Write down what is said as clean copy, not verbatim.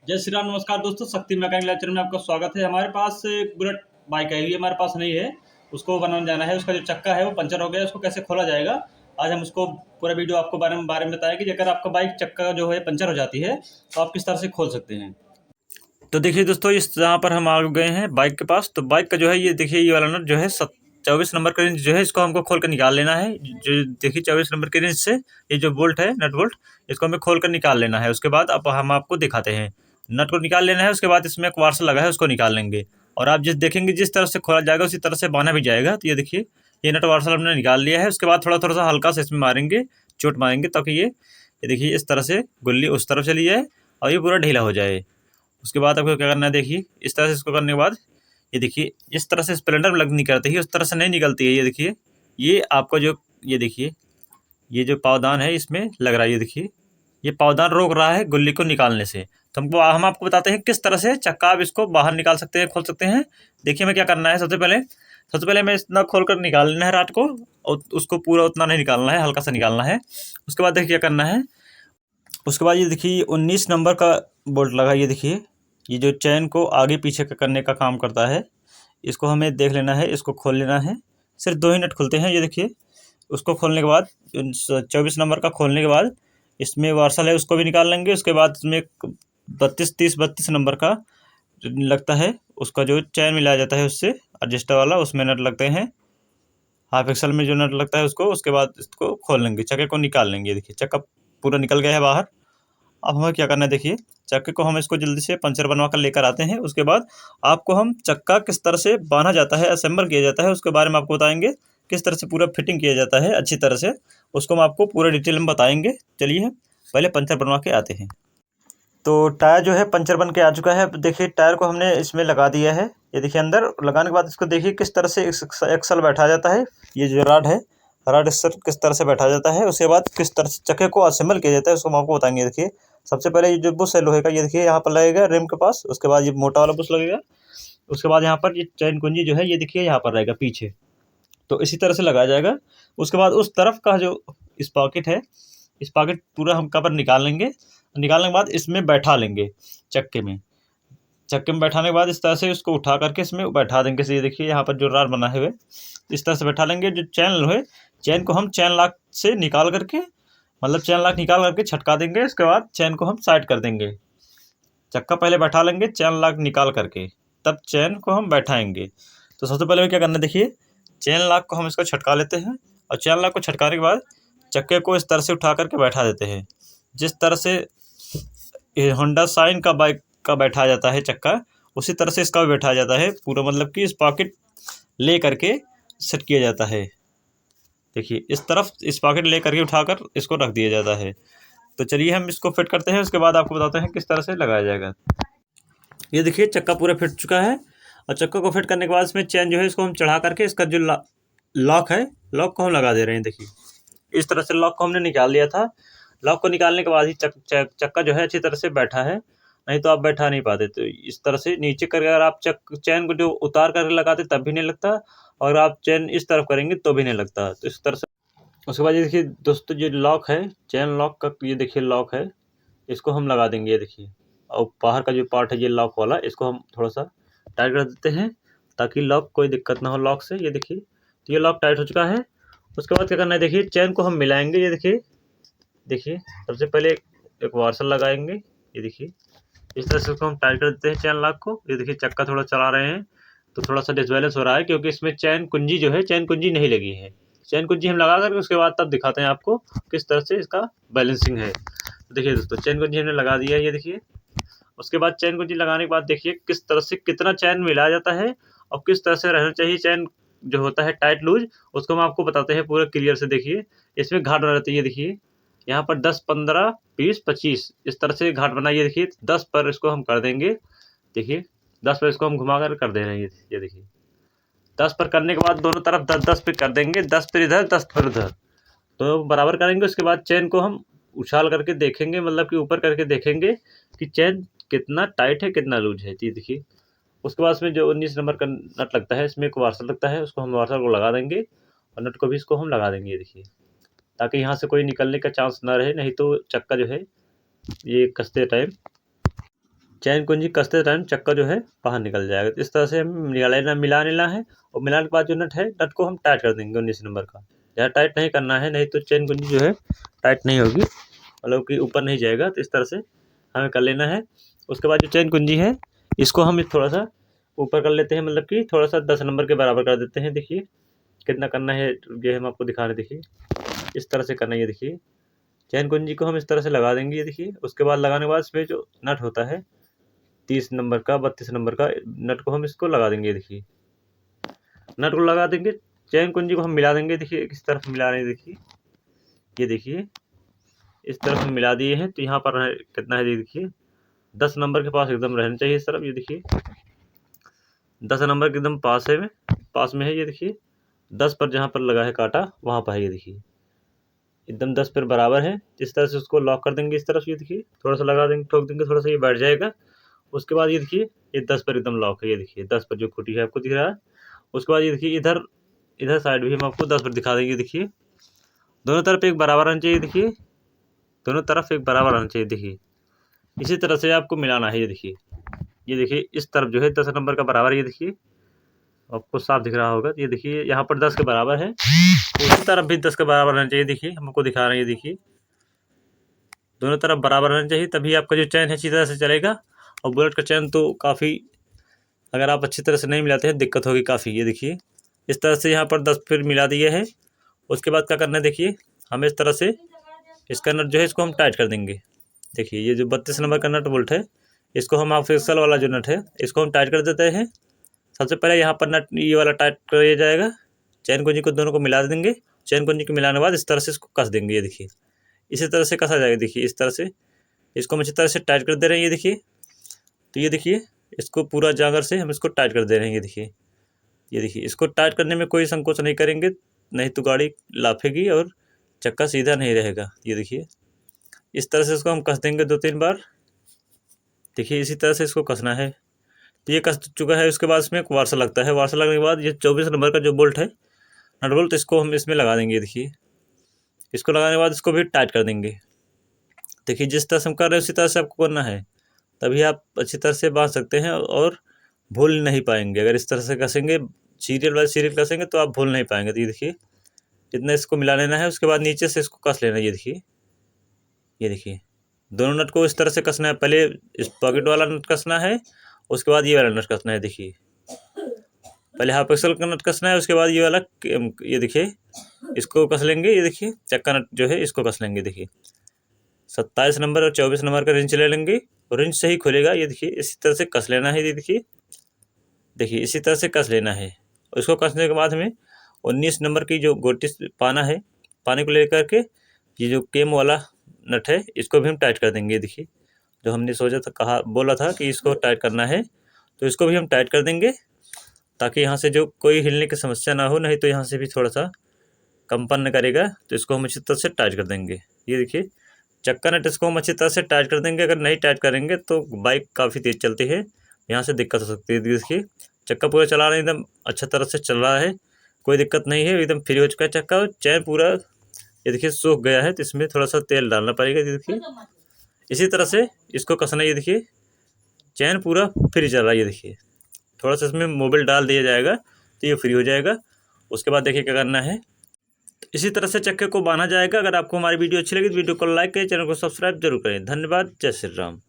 जय श्री राम। नमस्कार दोस्तों, शक्ति मैकेनिक लेक्चर में आपका स्वागत है। हमारे पास एक बुलेट बाइक है, ये हमारे पास नहीं है, उसको बनाने जाना है। उसका जो चक्का है वो पंचर हो गया है, उसको कैसे खोला जाएगा आज हम उसको पूरा वीडियो आपको बारे में बताएं कि अगर आपका बाइक चक्का जो है पंचर हो जाती है तो आप किस तरह से खोल सकते हैं। तो देखिए दोस्तों, इस यहाँ पर हम आ गए हैं बाइक के पास। तो बाइक का जो है ये देखिए, ये वाला नट जो है 24 नंबर का रेंज जो है, इसको हमको खोल कर निकाल लेना है। जो देखिए 24 नंबर के रेंज से ये जो बोल्ट है, नट बोल्ट, इसको हमें खोल कर निकाल लेना है। उसके बाद अब हम आपको दिखाते हैं। नट को निकाल लेना है, उसके बाद इसमें एक वार्सल लगा है, उसको निकाल लेंगे। और आप देखेंगे जिस तरह से खोला जाएगा उसी तरह से बांधा भी जाएगा। तो ये देखिए, ये नट वार्सल हमने निकाल लिया है। उसके बाद थोड़ा थोड़ा सा हल्का से इसमें मारेंगे, चोट मारेंगे, ताकि ये देखिए इस तरह से गुल्ली उस तरफ चली जाए और ये पूरा ढीला हो जाए। उसके बाद आपको क्या करना है, देखिए इस तरह से इसको करने के बाद ये देखिए इस तरह से स्प्लेंडर में लग नहीं करती है, उस तरह से नहीं निकलती है। ये देखिए, ये आपको जो ये देखिए, ये जो पावदान है इसमें लग रहा है, ये देखिए ये पावदान रोक रहा है गुल्ली को निकालने से। तो हम आपको बताते हैं किस तरह से चक्का आप इसको बाहर निकाल सकते हैं, खोल सकते हैं। देखिए हमें क्या करना है, सबसे पहले हमें इतना खोल कर निकाल लेना है राट को, और उसको पूरा उतना नहीं निकालना है, हल्का सा निकालना है। उसके बाद देखिए क्या करना है, उसके बाद ये देखिए 19 नंबर का बोल्ट लगा। ये देखिए, ये जो चैन को आगे पीछे करने का काम करता है, इसको हमें देख लेना है, इसको खोल लेना है। सिर्फ 2 ही नट खुलते हैं, ये देखिए। उसको खोलने के बाद 24 नंबर का खोलने के बाद इसमें वार्सल है, उसको भी निकाल लेंगे। उसके बाद इसमें 32 नंबर का लगता है, उसका जो चैन मिलाया जाता है उससे एडजस्टर वाला, उसमें नट लगते हैं। हाफ एक्सल में जो नट लगता है उसको, उसके बाद इसको खोल लेंगे, चक्के को निकाल लेंगे। देखिए चक्का पूरा निकल गया है बाहर। अब हमें क्या करना है, देखिए चक्के को हम इसको जल्दी से पंचर बनवा कर लेकर आते हैं। उसके बाद आपको हम चक्का किस तरह से बांधा जाता है, असेंबल किया जाता है, उसके बारे में आपको बताएंगे। किस तरह से पूरा फिटिंग किया जाता है अच्छी तरह से, उसको हम आपको पूरा डिटेल में बताएंगे। चलिए पहले पंचर बनवा के आते हैं। तो टायर जो है पंचर बन के आ चुका है। देखिए टायर को हमने इसमें लगा दिया है। ये देखिए अंदर लगाने के बाद इसको देखिए किस तरह से एक्सल बैठा जाता है। ये जो राड इस किस तरह से बैठा जाता है। उसके बाद किस तरह से चक्के को असेंबल किया जाता है, उसको हम आपको बताएंगे। देखिए सबसे पहले ये जो बुश है लोहे का, ये देखिए यहाँ पर लगेगा रिम के पास। उसके बाद ये मोटा वाला बुश लगेगा। उसके बाद यहाँ पर ये चैन कुंजी जो है, ये देखिए यहाँ पर रहेगा पीछे। तो इसी तरह से लगाया जाएगा। उसके बाद उस तरफ का जो स्पॉकेट है, स्पॉकेट पूरा हम कवर निकाल लेंगे। निकालने के बाद इसमें बैठा लेंगे चक्के में। चक्के में बैठाने के बाद इस तरह से उसको उठा करके इसमें बैठा देंगे। ये देखिए यहाँ पर जो राड बना है इस तरह से बैठा लेंगे। जो चैन है, चैन को हम चैन लॉक से निकाल करके, मतलब चैन लॉक निकाल करके छटका देंगे। उसके बाद चैन को हम साइड कर देंगे। चक्का पहले बैठा लेंगे चैन लॉक निकाल करके, तब चैन को हम बैठाएंगे। तो सबसे पहले क्या करना है, देखिए चैन लॉक को हम इसको छटका लेते हैं, और चैन लॉक को छटकाने के बाद चक्के को इस तरह से उठा करके बैठा देते हैं। जिस तरह से ये होंडा शाइन का बाइक का बैठाया जाता है चक्का, उसी तरह से इसका भी बैठाया जाता है पूरा, मतलब कि इस पॉकेट ले करके सेट किया जाता है। देखिए इस तरफ इस पॉकेट ले करके उठाकर इसको रख दिया जाता है। तो चलिए हम इसको फिट करते हैं, उसके बाद आपको बताते हैं किस तरह से लगाया जाएगा। ये देखिए चक्का पूरा फिट चुका है, और चक्का को फिट करने के बाद इसमें चैन जो है इसको हम चढ़ा करके इसका जो लॉक है, लॉक को हम लगा दे रहे हैं। देखिए इस तरह से लॉक को हमने निकाल लिया था। लॉक को निकालने के बाद ही चक्का जो है अच्छी तरह से बैठा है, नहीं तो आप बैठा नहीं पाते। तो इस तरह से नीचे करके अगर आप चैन को जो उतार कर लगाते तब भी नहीं लगता, और आप चैन इस तरफ करेंगे तो भी नहीं लगता। तो इस तरह से उसके बाद ये देखिए दोस्तों, जो लॉक है चैन लॉक का, ये देखिए लॉक है, इसको हम लगा देंगे। ये देखिए, और बाहर का जो पार्ट है ये लॉक वाला, इसको हम थोड़ा सा टाइट कर देते हैं, ताकि लॉक कोई दिक्कत ना हो लॉक से। ये देखिए तो ये लॉक टाइट हो चुका है। उसके बाद क्या करना है, देखिए चैन को हम मिलाएंगे। ये देखिए सबसे पहले एक वार्सल लगाएंगे। ये देखिए इस तरह से उसको हम टाइट कर देते हैं चैन लॉक को। ये देखिए चक्का थोड़ा चला रहे हैं तो थोड़ा सा डिसबैलेंस हो रहा है, क्योंकि इसमें चैन कुंजी जो है, चैन कुंजी नहीं लगी है। चैन कुंजी हम लगा करके उसके बाद तब दिखाते हैं आपको किस तरह से इसका बैलेंसिंग है। तो देखिए दोस्तों, चैन कुंजी हमने लगा दिया है। ये देखिए उसके बाद चैन कुंजी लगाने के बाद देखिए किस तरह से कितना चैन मिलाया जाता है, और किस तरह से रहना चाहिए चैन जो होता है टाइट लूज, उसको हम आपको बताते हैं पूरा क्लियर से। देखिए इसमें घाट बना रहती है। देखिए यहाँ पर 10, 15, 20, 25 इस तरह से घाट बनाइए। देखिए 10 पर इसको हम कर देंगे। देखिए 10 पर इसको हम घुमा कर दे रहे हैं। ये देखिए 10 पर करने के बाद दोनों तरफ 10-10 पे कर देंगे। 10 पर इधर, 10 पर उधर, तो बराबर करेंगे। उसके बाद चैन को हम उछाल करके देखेंगे, मतलब कि ऊपर करके देखेंगे कि चैन कितना टाइट है कितना लूज है। जी देखिए उसके बाद इसमें जो 19 नंबर का नट लगता है, इसमें एक वार्सल लगता है, उसको हम वार्सल को लगा देंगे, और नट को भी इसको हम लगा देंगे। ये देखिए ताकि यहाँ से कोई निकलने का चांस ना रहे, नहीं तो चक्का जो है ये कसते टाइम चैन कुंजी कसते टाइम चक्का जो है बाहर निकल जाएगा। तो इस तरह से हम मिला लेना है और मिलाने के बाद जो नट है, नट को हम टाइट कर देंगे 19 नंबर का। ज़्यादा टाइट नहीं करना है, नहीं तो चैन कुंजी जो है टाइट नहीं होगी, मतलब कि ऊपर नहीं जाएगा। तो इस तरह से हमें कर लेना है। उसके बाद जो चैन कुंजी है इसको हम थोड़ा सा ऊपर कर लेते हैं, मतलब कि थोड़ा सा 10 नंबर के बराबर कर देते हैं। देखिए कितना करना है ये हम आपको दिखा रहे हैं। देखिए इस तरह से करना है। ये देखिए चैन कुंजी को हम इस तरह से लगा देंगे। ये देखिए उसके बाद लगाने के बाद इसमें जो नट होता है 30 नंबर का 32 नंबर का नट को हम इसको लगा देंगे। देखिए नट को लगा देंगे, चैन कुंजी को हम मिला देंगे। देखिए किस तरफ मिला रहे हैं, देखिए ये देखिए इस तरफ हम मिला दिए हैं। तो यहाँ पर कितना है, ये देखिए 10 नंबर के पास एकदम रहना चाहिए इस तरफ। ये देखिए 10 नंबर के एकदम पास में है। ये देखिए 10 पर जहाँ पर लगा है कांटा वहाँ पर है। ये देखिए एकदम 10 पर बराबर है। इस तरह से उसको लॉक कर देंगे इस तरफ। ये देखिए थोड़ा सा लगा देंगे, ठोक देंगे, थोड़ा सा ये बैठ जाएगा। उसके बाद ये देखिए ये 10 पर एकदम लॉक है। ये देखिए 10 पर जो खुटी है आपको दिख रहा है। उसके बाद ये देखिए इधर साइड भी हम आपको 10 पर दिखा देंगे। देखिए दोनों तरफ एक बराबर आना चाहिए। देखिए दोनों तरफ एक बराबर आना चाहिए। देखिए इसी तरह से आपको मिलाना है। ये देखिए इस तरफ जो है 10 नंबर का बराबर। ये देखिए आपको साफ दिख रहा होगा। ये देखिए यहाँ पर 10 के बराबर है, उसी तरफ भी 10 के बराबर रहना चाहिए। देखिए हमको दिखा रहे हैं। ये देखिए दोनों तरफ बराबर रहना चाहिए, तभी आपका जो चैन है अच्छी तरह से चलेगा। और बुलेट का चैन तो काफ़ी, अगर आप अच्छी तरह से नहीं मिलाते हैं दिक्कत होगी काफ़ी। ये देखिए इस तरह से यहाँ पर 10 फिर मिला दिए है। उसके बाद क्या करना है, देखिए हमें इस तरह से इसका नट जो है इसको हम टाइट कर देंगे। देखिए ये जो 32 नंबर का नट बोल्ट है इसको हम ऑफिशियल वाला जो नट है इसको हम टाइट कर देते हैं। सबसे पहले यहाँ पर नट ये वाला टाइट कर दिया जाएगा। चैन कुंजी को दोनों को मिला देंगे। चैन कुंजी को मिलाने के बाद इस तरह से इसको कस देंगे। ये देखिए इसी तरह से कसा जाएगा। देखिए इस तरह से इसको हम अच्छी तरह से टाइट कर दे रहे हैं। ये देखिए तो ये देखिए इसको पूरा जागर से हम इसको टाइट कर दे रहे हैं। ये देखिए इसको टाइट करने में कोई संकोच नहीं करेंगे, नहीं तो गाड़ी लाफेगी और चक्का सीधा नहीं रहेगा। ये देखिए इस तरह से इसको हम कस देंगे 2-3 बार। देखिए इसी तरह से इसको कसना है। तो ये कस चुका है। उसके बाद इसमें एक वार्सा लगता है। वार्सा लगने के बाद ये 24 नंबर का जो बोल्ट है नट बोल्ट, इसको हम इसमें लगा देंगे। देखिए इसको लगाने के बाद इसको भी टाइट कर देंगे। देखिए जिस तरह से हम कर रहे हैं उसी तरह से आपको करना है, तभी आप अच्छी तरह से बांध सकते हैं और भूल नहीं पाएंगे। अगर इस तरह से कसेंगे सीरियल बाय सीरियल कसेंगे तो आप भूल नहीं पाएंगे। तो ये देखिए इतना इसको मिला लेना है। उसके बाद नीचे से इसको कस लेना है। ये देखिए दोनों नट को इस तरह से कसना है। पहले इस पॉकेट वाला नट कसना है, उसके बाद ये वाला नट कसना है। देखिए पहले हाफ एक्सल का नट कसना है, उसके बाद ये वाला, ये देखिए इसको कस लेंगे। ये देखिए चक्का नट जो है इसको कस लेंगे। देखिए 27 नंबर और 24 नंबर का रिंच ले लेंगे और रिंच से ही खुलेगा। ये देखिए इसी तरह से कस लेना है। ये देखिए इसी तरह से कस लेना है। उसको कसने के बाद हमें 19 नंबर की जो गोटी पाना है, पाने को लेकर के ये जो केम वाला नट है इसको भी हम टाइट कर देंगे। देखिए जो हमने सोचा था, बोला था कि इसको टाइट करना है, तो इसको भी हम टाइट कर देंगे ताकि यहाँ से जो कोई हिलने की समस्या ना हो, नहीं तो यहाँ से भी थोड़ा सा कंपन करेगा। तो इसको हम अच्छी तरह से टाइट कर देंगे। ये देखिए चक्का नट इसको हम अच्छी तरह से टाइट कर देंगे। अगर नहीं टाइट करेंगे तो बाइक काफ़ी तेज़ चलती है, यहाँ से दिक्कत हो सकती है। देखिए चक्का पूरा चला रहे हैं, एकदम अच्छा तरह से चल रहा है, कोई दिक्कत नहीं है, एकदम फ्री हो चुका है चक्का। चैन पूरा ये देखिए सूख गया है, तो इसमें थोड़ा सा तेल डालना पड़ेगा। ये देखिए इसी तरह से इसको कसना। ये देखिए चैन पूरा फ्री चल रहा है। ये देखिए थोड़ा सा इसमें मोबिल डाल दिया जाएगा तो ये फ्री हो जाएगा। उसके बाद देखिए क्या करना है, इसी तरह से चक्के को बांधा जाएगा। अगर आपको हमारी वीडियो अच्छी लगी तो वीडियो को लाइक करें, चैनल को सब्सक्राइब जरूर करें। धन्यवाद। जय श्री राम।